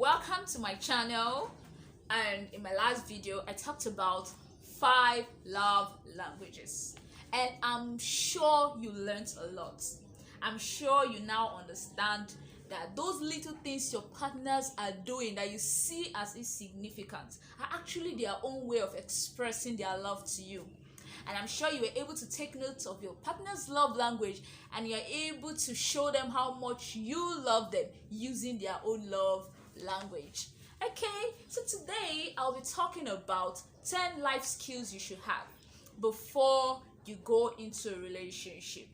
Welcome to my channel, and in my last video I talked about 5 love languages, and I'm sure you learned a lot. I'm sure you now understand that those little things your partners are doing that you see as insignificant are actually their own way of expressing their love to you. And I'm sure you were able to take notes of your partner's love language, and you're able to show them how much you love them using their own love language. Okay, so today I'll be talking about 10 life skills you should have before you go into a relationship.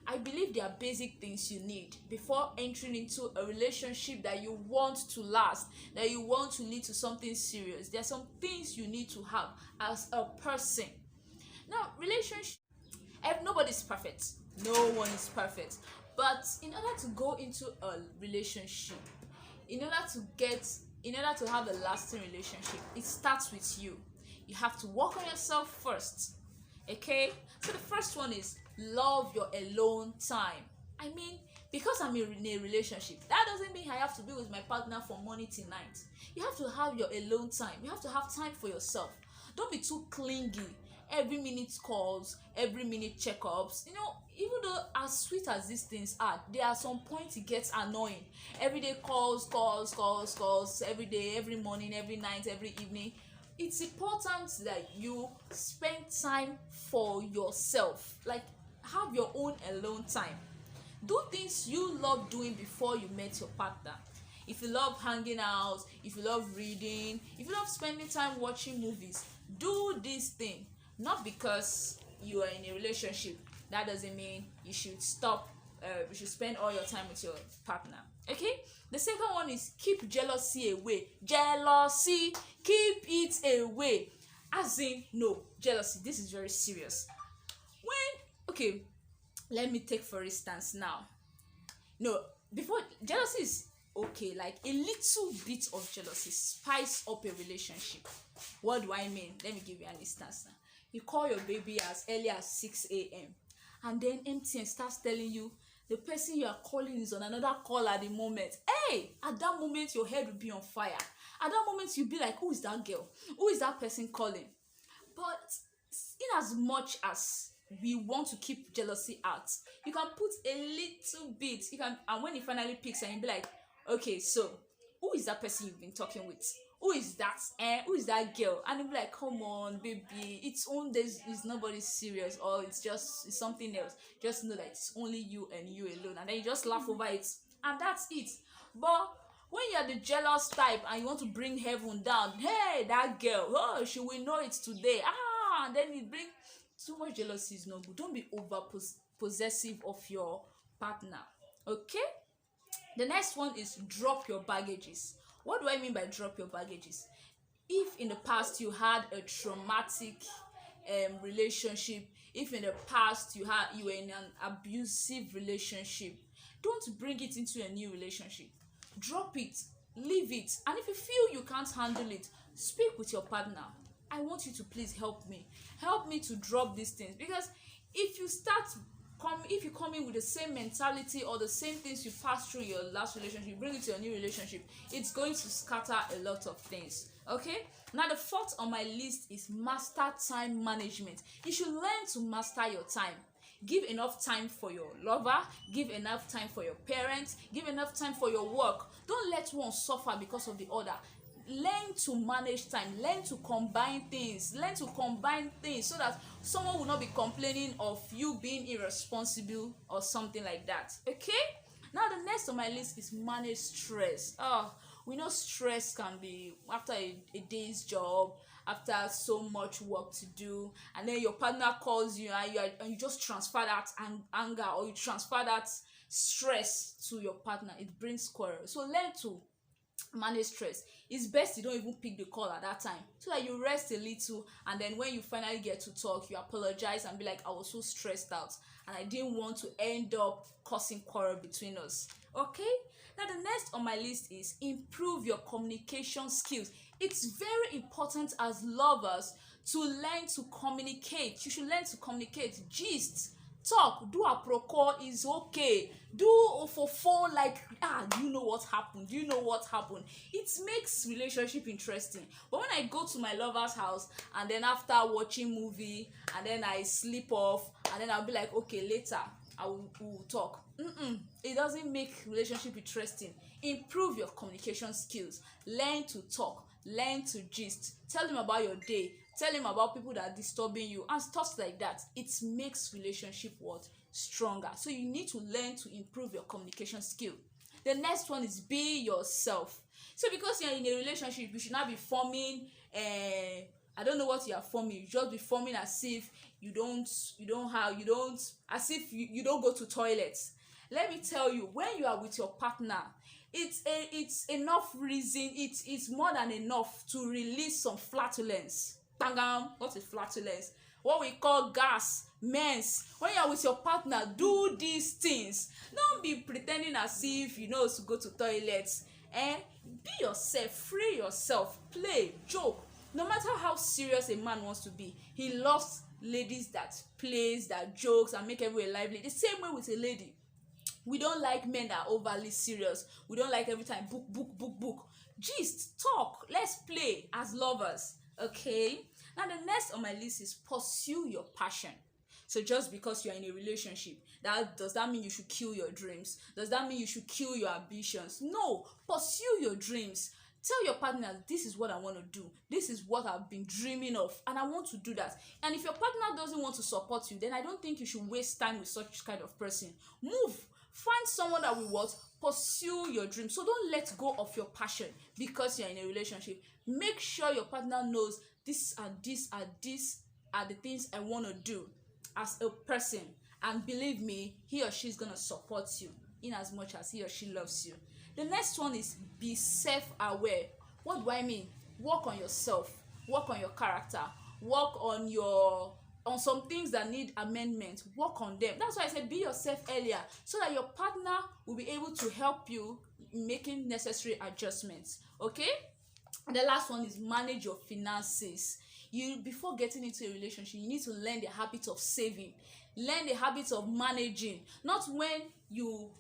I believe there are basic things you need before entering into a relationship that you want to last, that you want to lead to something serious. There are some things you need to have as a person. Now, relationship, nobody's perfect. No one is perfect. But in order to go into a relationship, in order to have a lasting relationship, it starts with you. You have to work on yourself first. Okay? So the first one is love your alone time. I mean, because I'm in a relationship, that doesn't mean I have to be with my partner from morning till night. You have to have your alone time. You have to have time for yourself. Don't be too clingy. Every minute calls, every minute checkups. Even though as sweet as these things are, there are some points it gets annoying. Everyday calls, every day, every morning, every night, every evening. It's important that you spend time for yourself. Like, have your own alone time. Do things you love doing before you met your partner. If you love hanging out, if you love reading, if you love spending time watching movies, do this thing. Not because you are in a relationship, that doesn't mean you should stop. You should spend all your time with your partner. Okay? The second one is keep jealousy away. Jealousy, keep it away. As in, no, jealousy. This is very serious. Okay, let me take for instance now. No, before, jealousy is okay, like a little bit of jealousy spice up a relationship. What do I mean? Let me give you an instance now. You call your baby as early as 6 a.m. and then MTN starts telling you the person you are calling is on another call at the moment. Hey, at that moment your head will be on fire. At that moment you'll be like, who is that girl? Who is that person calling? But in as much as we want to keep jealousy out, you can put a little bit. And when he finally picks, and you be like, okay, so who is that person you've been talking with? Who is that? Who is that girl? And you'll be like, come on, baby, it's nobody serious, or it's something else. Just know that it's only you and you alone, and then you just laugh over it, and that's it. But when you're the jealous type and you want to bring heaven down, hey, that girl, oh, she will know it today. And then you bring too much. Jealousy is not good. Don't be over possessive of your partner. Okay? The next one is drop your baggages. What do I mean by drop your baggages? If in the past you had a traumatic relationship, if in the past you were in an abusive relationship, don't bring it into a new relationship. Drop it, leave it. And if you feel you can't handle it, speak with your partner. I want you to please help me to drop these things. Because if you come in with the same mentality or the same things you passed through your last relationship, bring it to your new relationship, it's going to scatter a lot of things. Okay? Now the fourth on my list is master time management. You should learn to master your time. Give enough time for your lover, give enough time for your parents, give enough time for your work. Don't let one suffer because of the other. Learn to manage time, learn to combine things so that someone will not be complaining of you being irresponsible or something like that. Okay? Now the next on my list is manage stress. We know stress can be after a day's job, after so much work to do, and then your partner calls you and you just transfer that anger, or you transfer that stress to your partner. It brings quarrel. So learn to manage stress. It's best you don't even pick the call at that time, so that you rest a little, and then when you finally get to talk, you apologize and be like, I was so stressed out and I didn't want to end up causing quarrel between us. Okay? Now the next on my list is improve your communication skills. It's very important as lovers to learn to communicate. You should learn to communicate, gist, Talk, do aproko is okay. Do ofofo, like, do you know what happened? Do you know what happened? It makes relationship interesting. But when I go to my lover's house and then after watching movie and then I sleep off and then I'll be like, okay, later we'll talk. It doesn't make relationship interesting. Improve your communication skills. Learn to talk. Learn to gist. Tell him about your day. Tell him about people that are disturbing you and stuff like that. It makes relationship what? Stronger. So you need to learn to improve your communication skill. The next one is be yourself. So because you're in a relationship, you should not be forming I don't know what you are forming. You just be forming as if you don't as if you don't go to toilets. Let me tell you, when you are with your partner, it's enough reason, it's more than enough to release some flatulence. Bangam, what is flatulence? What we call gas, mens. When you are with your partner, do these things. Don't be pretending as if you know to go to toilets. Be yourself, free yourself, play, joke. No matter how serious a man wants to be, he loves ladies that plays, that jokes and make everywhere lively. The same way with a lady. We don't like men that are overly serious. We don't like every time book. Gist, talk, let's play as lovers. Okay? Now the next on my list is pursue your passion. So just because you're in a relationship, does that mean you should kill your dreams? Does that mean you should kill your ambitions? No, pursue your dreams. Tell your partner, this is what I want to do. This is what I've been dreaming of, and I want to do that. And if your partner doesn't want to support you, then I don't think you should waste time with such kind of person. Move. Find someone that will what? Pursue your dream. So don't let go of your passion because you're in a relationship. Make sure your partner knows this are the things I want to do as a person. And believe me, he or she is going to support you in as much as he or she loves you. The next one is be self-aware. What do I mean? Work on yourself. Work on your character. Work on some things that need amendment. Work on them. That's why I said be yourself earlier, so that your partner will be able to help you in making necessary adjustments. Okay? And the last one is manage your finances. Before getting into a relationship, you need to learn the habit of saving. Learn the habit of managing. Not when you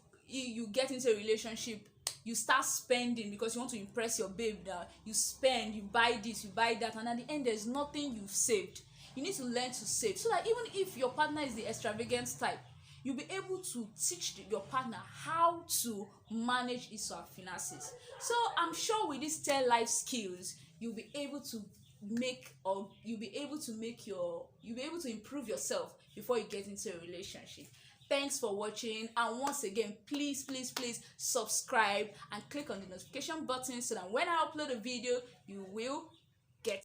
get into a relationship, you start spending because you want to impress your babe. That you spend, you buy this, you buy that, and at the end there's nothing you've saved. You need to learn to save, so that even if your partner is the extravagant type, you'll be able to teach your partner how to manage his or her finances. So I'm sure with these 10 life skills, you'll be able to improve yourself before you get into a relationship. Thanks for watching, and once again, please subscribe and click on the notification button so that when I upload a video, you will